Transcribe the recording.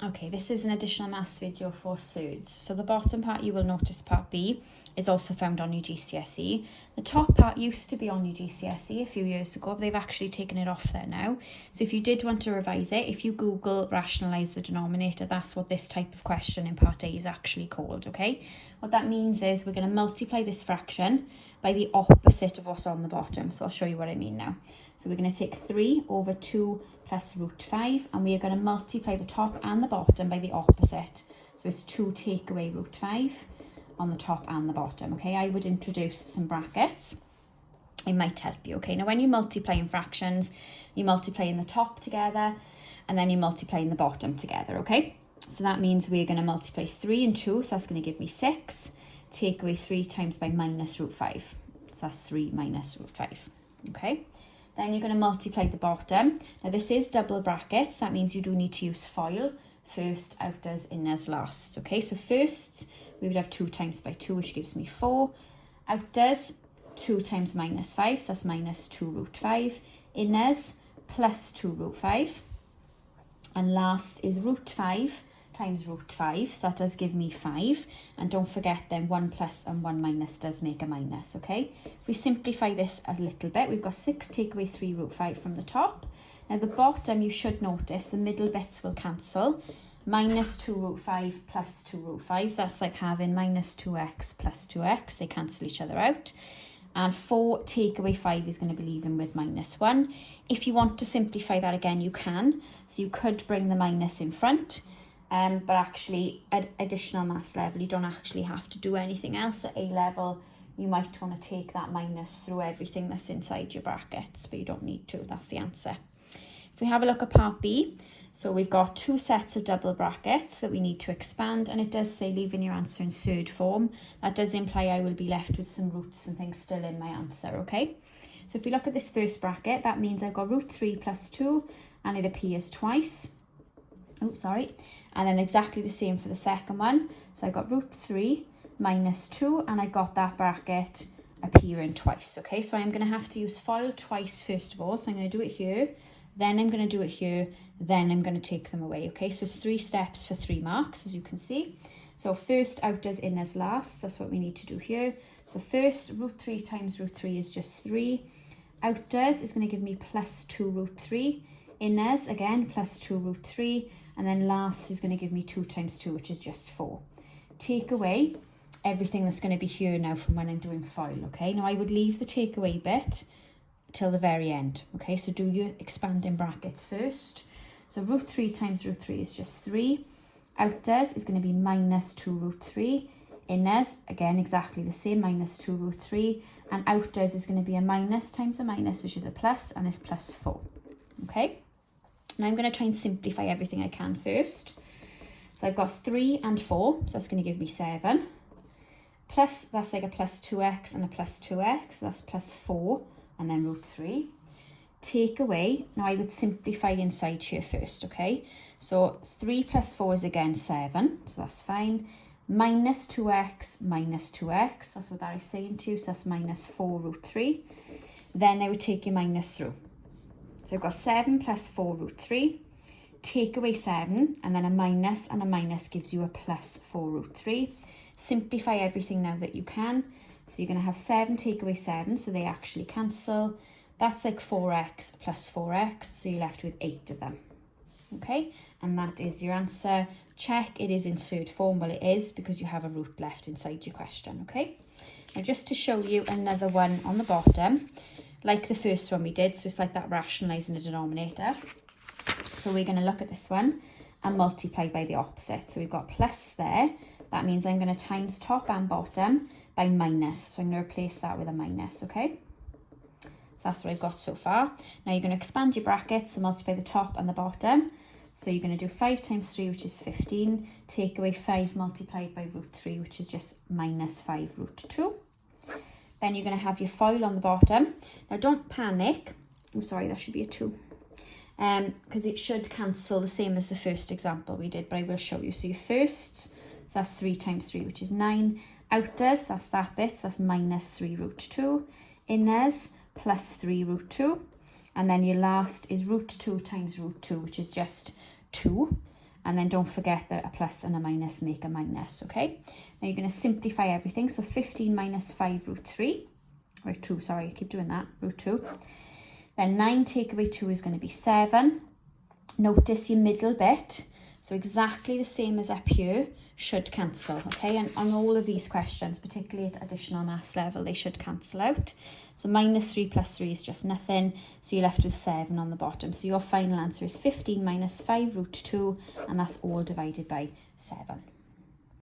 Okay, this is an additional maths video for Surds. So the bottom part, you will notice part B, is also found on your GCSE. The top part used to be on your GCSE a few years ago, but they've actually taken it off there now. So if you did want to revise it, if you Google rationalise the denominator, that's what this type of question in part A is actually called, okay? What that means is we're going to multiply this fraction by the opposite of what's on the bottom. So I'll show you what I mean now. So we're going to take 3 over 2 plus root 5, and we are going to multiply the top and the bottom by the opposite. So it's 2 take away root 5 on the top and the bottom, okay? I would introduce some brackets. It might help you, okay? Now, when you multiply in fractions, you multiply in the top together, and then you multiply in the bottom together, okay? So that means we're going to multiply 3 and 2, so that's going to give me 6. Take away 3 times by minus root 5. So that's 3 minus root 5, okay? Then you're going to multiply the bottom. Now this is double brackets. That means you do need to use FOIL. First, outers, inners, last. Okay, so first we would have 2 times by 2, which gives me 4. Outers, 2 times minus 5, so that's minus 2 root 5. Inners, plus 2 root 5. And last is root 5 times root 5, so that does give me 5. And don't forget then 1 plus and 1 minus does make a minus, okay? If we simplify this a little bit, we've got 6 take away 3 root 5 from the top. Now the bottom, you should notice the middle bits will cancel. Minus 2 root 5 plus 2 root 5, that's like having minus 2x plus 2x, they cancel each other out. And 4 take away 5 is going to be leaving with minus 1. If you want to simplify that again, you can. So you could bring the minus in front. But actually at additional maths level, you don't actually have to do anything else. At A level, you might want to take that minus through everything that's inside your brackets, but you don't need to. That's the answer. If we have a look at part B, so we've got 2 sets of double brackets that we need to expand, and it does say leaving your answer in surd form. That does imply I will be left with some roots and things still in my answer, okay? So if we look at this first bracket, that means I've got root 3 plus 2, and it appears twice. Oh, sorry. And then exactly the same for the second one. So I got root 3 minus 2, and I got that bracket appearing twice, okay? So I'm going to have to use FOIL twice first of all. So I'm going to do it here, then I'm going to do it here, then I'm going to take them away, okay? So it's 3 steps for 3 marks, as you can see. So first, outers, inners, last. That's what we need to do here. So first, root 3 times root 3 is just 3. Outers is going to give me plus 2 root 3. Inners, again, plus 2 root 3. And then last is going to give me 2 times 2, which is just 4. Take away everything that's going to be here now from when I'm doing FOIL, okay? Now I would leave the take away bit till the very end, okay? So do your expanding brackets first. So root 3 times root 3 is just 3. Outers is going to be minus 2 root 3. Inners, again, exactly the same, minus 2 root 3. And outers is going to be a minus times a minus, which is a plus, and it's plus 4, okay? Now I'm going to try and simplify everything I can first. So I've got 3 and 4, so that's going to give me 7. Plus, that's like a plus 2x and a plus 2x, so that's plus 4, and then root 3. Take away, now I would simplify inside here first, okay? So 3 plus 4 is again 7, so that's fine. Minus 2x, that's what that is saying to you, so that's minus 4 root 3. Then I would take your minus through. So I've got 7 plus 4 root 3, take away 7, and then a minus gives you a plus 4 root 3. Simplify everything now that you can. So you're going to have 7 take away 7, so they actually cancel. That's like 4x plus 4x, so you're left with 8 of them. Okay, and that is your answer. Check it is in surd form. Well, it is because you have a root left inside your question, okay? Now just to show you another one on the bottom, like the first one we did, so it's like that rationalising the denominator. So we're going to look at this one and multiply by the opposite. So we've got plus there. That means I'm going to times top and bottom by minus. So I'm going to replace that with a minus, okay? So that's what I've got so far. Now you're going to expand your brackets, so multiply the top and the bottom. So you're going to do 5 times 3, which is 15. Take away 5 multiplied by root 3, which is just minus 5 root 2. Then you're going to have your FOIL on the bottom. Now don't panic. I'm sorry, that should be a 2. Because it should cancel the same as the first example we did, but I will show you. So your first, so that's 3 times 3, which is 9. Outers, that's that bit, so that's minus 3 root 2. Inners, plus 3 root 2. And then your last is root 2 times root 2, which is just 2. And then don't forget that a plus and a minus make a minus, okay? Now you're going to simplify everything. So 15 minus 5 root 3. Root 2, sorry, I keep doing that. Root 2. Then 9 take away 2 is going to be 7. Notice your middle bit. So exactly the same as up here should cancel, okay? And on all of these questions, particularly at additional maths level, they should cancel out. So minus 3 plus 3 is just nothing. So you're left with 7 on the bottom. So your final answer is 15 minus 5 root 2, and that's all divided by 7.